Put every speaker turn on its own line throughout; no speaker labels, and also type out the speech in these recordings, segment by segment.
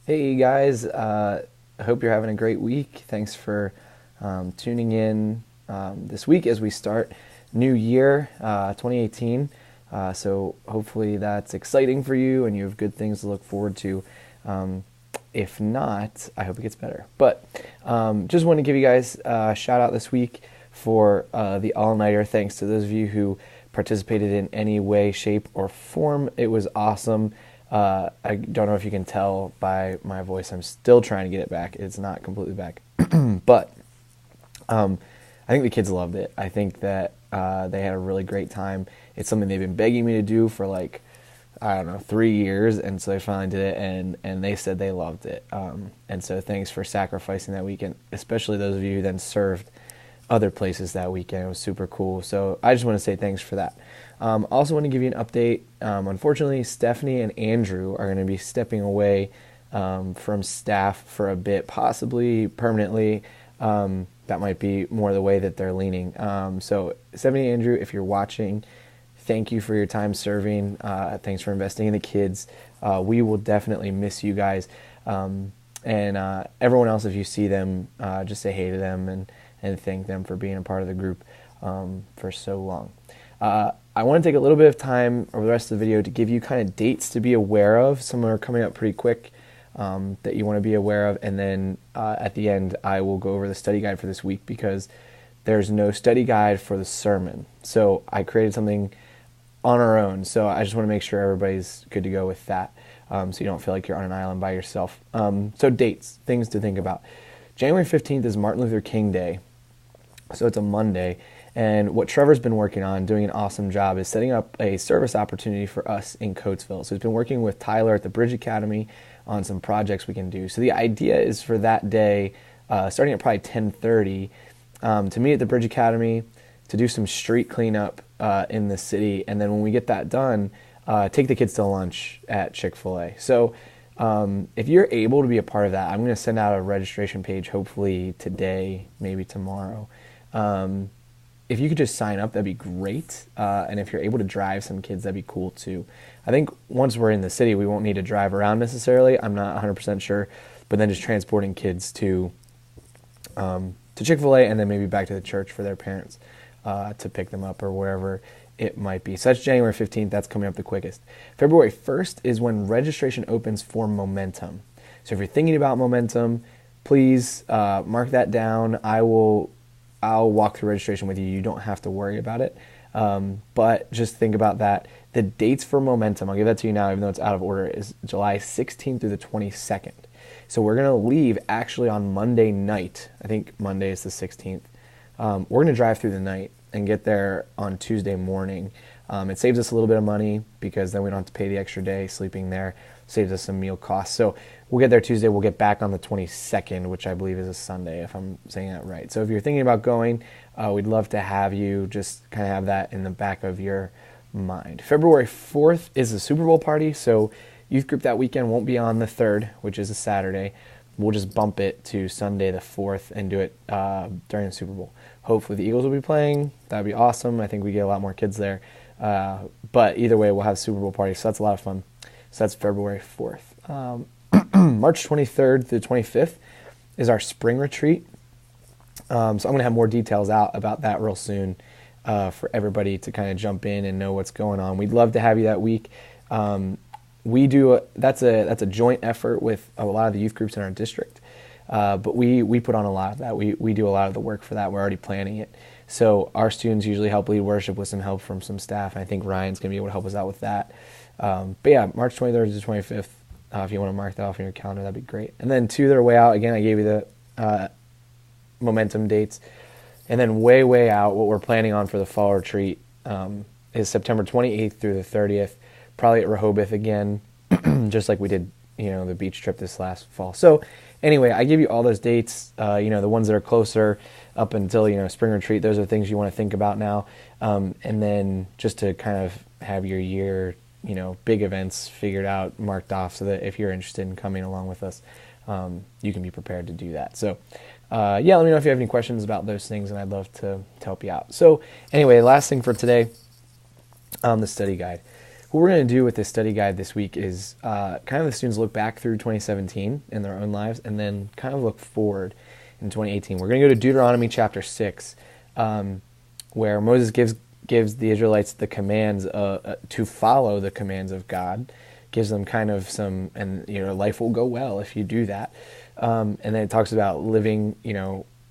Hey guys, I hope you're having a great week. Thanks for tuning in this week as we start new year 2018. So hopefully that's exciting for you and you have good things to look forward to. If not, I hope it gets better. But just want to give you guys a shout out this week for the all-nighter. Thanks to those of you who participated in any way, shape, or form. It was awesome. I don't know if you can tell by my voice, I'm still trying to get it back. It's not completely back. But I think the kids loved it. I think that they had a really great time. It's something they've been begging me to do for like, I don't know, 3 years. And so they finally did it, and they said they loved it. And so thanks for sacrificing that weekend, especially those of you who then served other places that weekend. It was super cool. So I just want to say thanks for that. Also want to give you an update. Unfortunately, Stephanie and Andrew are going to be stepping away from staff for a bit, possibly permanently. That might be more the way that they're leaning. So Stephanie and Andrew, if you're watching, thank you for your time serving. Thanks for investing in the kids. We will definitely miss you guys. And everyone else, if you see them, just say hey to them and thank them for being a part of the group for so long. I want to take a little bit of time over the rest of the video to give you kind of dates to be aware of. Some are coming up pretty quick that you want to be aware of. And then at the end, I will go over the study guide for this week because there's no study guide for the sermon. So I created something on our own. So I just want to make sure everybody's good to go with that so you don't feel like you're on an island by yourself. So dates, things to think about. January 15th is Martin Luther King Day. So it's a Monday. And what Trevor's been working on, doing an awesome job, is setting up a service opportunity for us in Coatesville. So he's been working with Tyler at the Bridge Academy on some projects we can do. So the idea is for that day, starting at probably 10:30, to meet at the Bridge Academy, to do some street cleanup in the city. And then when we get that done, take the kids to lunch at Chick-fil-A. So if you're able to be a part of that, I'm going to send out a registration page hopefully today, maybe tomorrow. If you could just sign up, that'd be great. And if you're able to drive some kids, that'd be cool too. I think once we're in the city, we won't need to drive around necessarily. I'm not 100% sure. But then just transporting kids to Chick-fil-A and then maybe back to the church for their parents to pick them up or wherever it might be. So that's January 15th. That's coming up the quickest. February 1st is when registration opens for Momentum. So if you're thinking about Momentum, please mark that down. I'll walk through registration with you. You don't have to worry about it. But just think about that. The dates for Momentum, I'll give that to you now, even though it's out of order, is July 16th through the 22nd. So we're going to leave actually on Monday night. I think Monday is the 16th. We're going to drive through the night and get there on Tuesday morning. It saves us a little bit of money because then we don't have to pay the extra day sleeping there. Saves us some meal costs. So we'll get there Tuesday. We'll get back on the 22nd, which I believe is a Sunday, if I'm saying that right. So if you're thinking about going, we'd love to have you. Just kind of have that in the back of your mind. February 4th is the Super Bowl party. So youth group that weekend won't be on the 3rd, which is a Saturday. We'll just bump it to Sunday the 4th and do it during the Super Bowl. Hopefully the Eagles will be playing. That'd be awesome. I think we get a lot more kids there. But either way, we'll have a Super Bowl party. So that's a lot of fun. So that's February 4th. March 23rd through 25th is our spring retreat. So I'm going to have more details out about that real soon for everybody to kind of jump in and know what's going on. We'd love to have you that week. That's a joint effort with a lot of the youth groups in our district. But we put on a lot of that. We do a lot of the work for that. We're already planning it. So our students usually help lead worship with some help from some staff. And I think Ryan's going to be able to help us out with that. But yeah, March 23rd to 25th. If you want to mark that off in your calendar, that'd be great. And then two that are way out. Again, I gave you the Momentum dates. And then way out, what we're planning on for the fall retreat is September 28th through the 30th. Probably at Rehoboth again, just like we did, the beach trip this last fall. So anyway, I give you all those dates, the ones that are closer up until, spring retreat. Those are things you want to think about now. And then just to kind of have your year, big events figured out, marked off so that if you're interested in coming along with us, you can be prepared to do that. So, let me know if you have any questions about those things, and I'd love to help you out. So anyway, last thing for today, the study guide. what we're going to do with this study guide this week is kind of the students look back through 2017 in their own lives and then kind of look forward in 2018. We're going to go to Deuteronomy chapter 6, where Moses gives the Israelites the commands to follow the commands of God, gives them kind of some, and life will go well if you do that. And then it talks about living,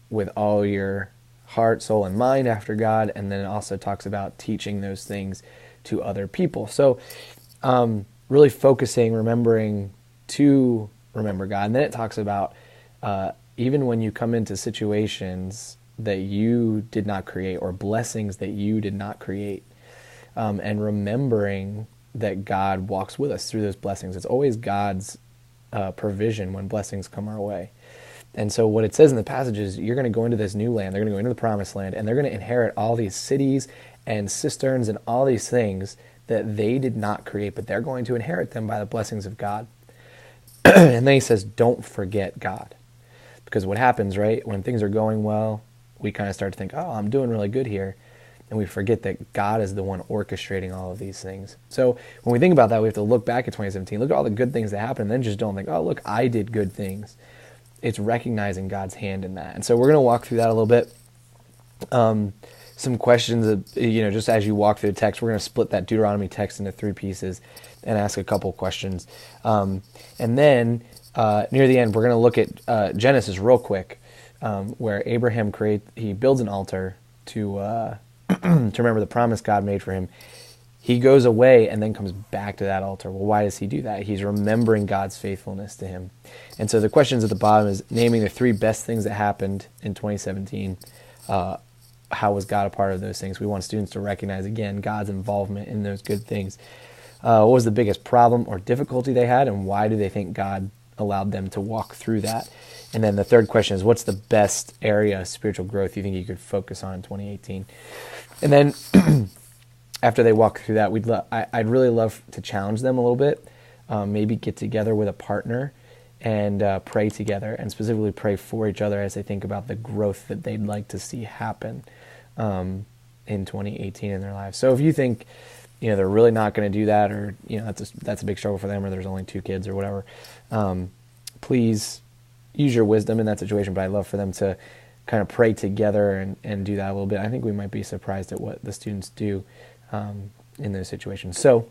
with all your heart, soul, and mind after God, and then it also talks about teaching those things to other people. So really focusing, remembering to remember God. And then it talks about even when you come into situations that you did not create or blessings that you did not create, and remembering that God walks with us through those blessings. It's always God's provision when blessings come our way. And so what it says in the passage is you're going to go into this new land, they're going to go into the promised land, and they're going to inherit all these cities and cisterns and all these things that they did not create, but they're going to inherit them by the blessings of God. And then he says, don't forget God. Because what happens, right, when things are going well, we kind of start to think, oh, I'm doing really good here. And we forget that God is the one orchestrating all of these things. So when we think about that, we have to look back at 2017, look at all the good things that happened, and then just don't think, oh, look, I did good things. It's recognizing God's hand in that. And so we're going to walk through that a little bit. Some questions, just as you walk through the text, we're going to split that Deuteronomy text into 3 pieces and ask a couple questions. And then near the end, we're going to look at Genesis real quick, where Abraham he builds an altar to remember the promise God made for him. He goes away and then comes back to that altar. Well, why does he do that? He's remembering God's faithfulness to him. And so the questions at the bottom is naming the 3 best things that happened in 2017. How was God a part of those things? We want students to recognize, again, God's involvement in those good things. What was the biggest problem or difficulty they had, and why do they think God allowed them to walk through that? And then the third question is, what's the best area of spiritual growth you think you could focus on in 2018? And then after they walk through that, I'd really love to challenge them a little bit, maybe get together with a partner and pray together, and specifically pray for each other as they think about the growth that they'd like to see happen in 2018 in their lives. So if you think they're really not going to do that, or that's a big struggle for them, or there's only 2 kids or whatever, please use your wisdom in that situation. But I'd love for them to kind of pray together and do that a little bit. I think we might be surprised at what the students do in those situations. So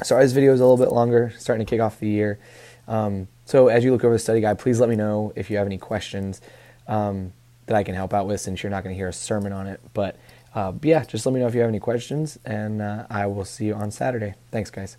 sorry, this video is a little bit longer, starting to kick off the year. So as you look over the study guide, please let me know if you have any questions that I can help out with, since you're not going to hear a sermon on it. But yeah, just let me know if you have any questions, and I will see you on Saturday. Thanks, guys.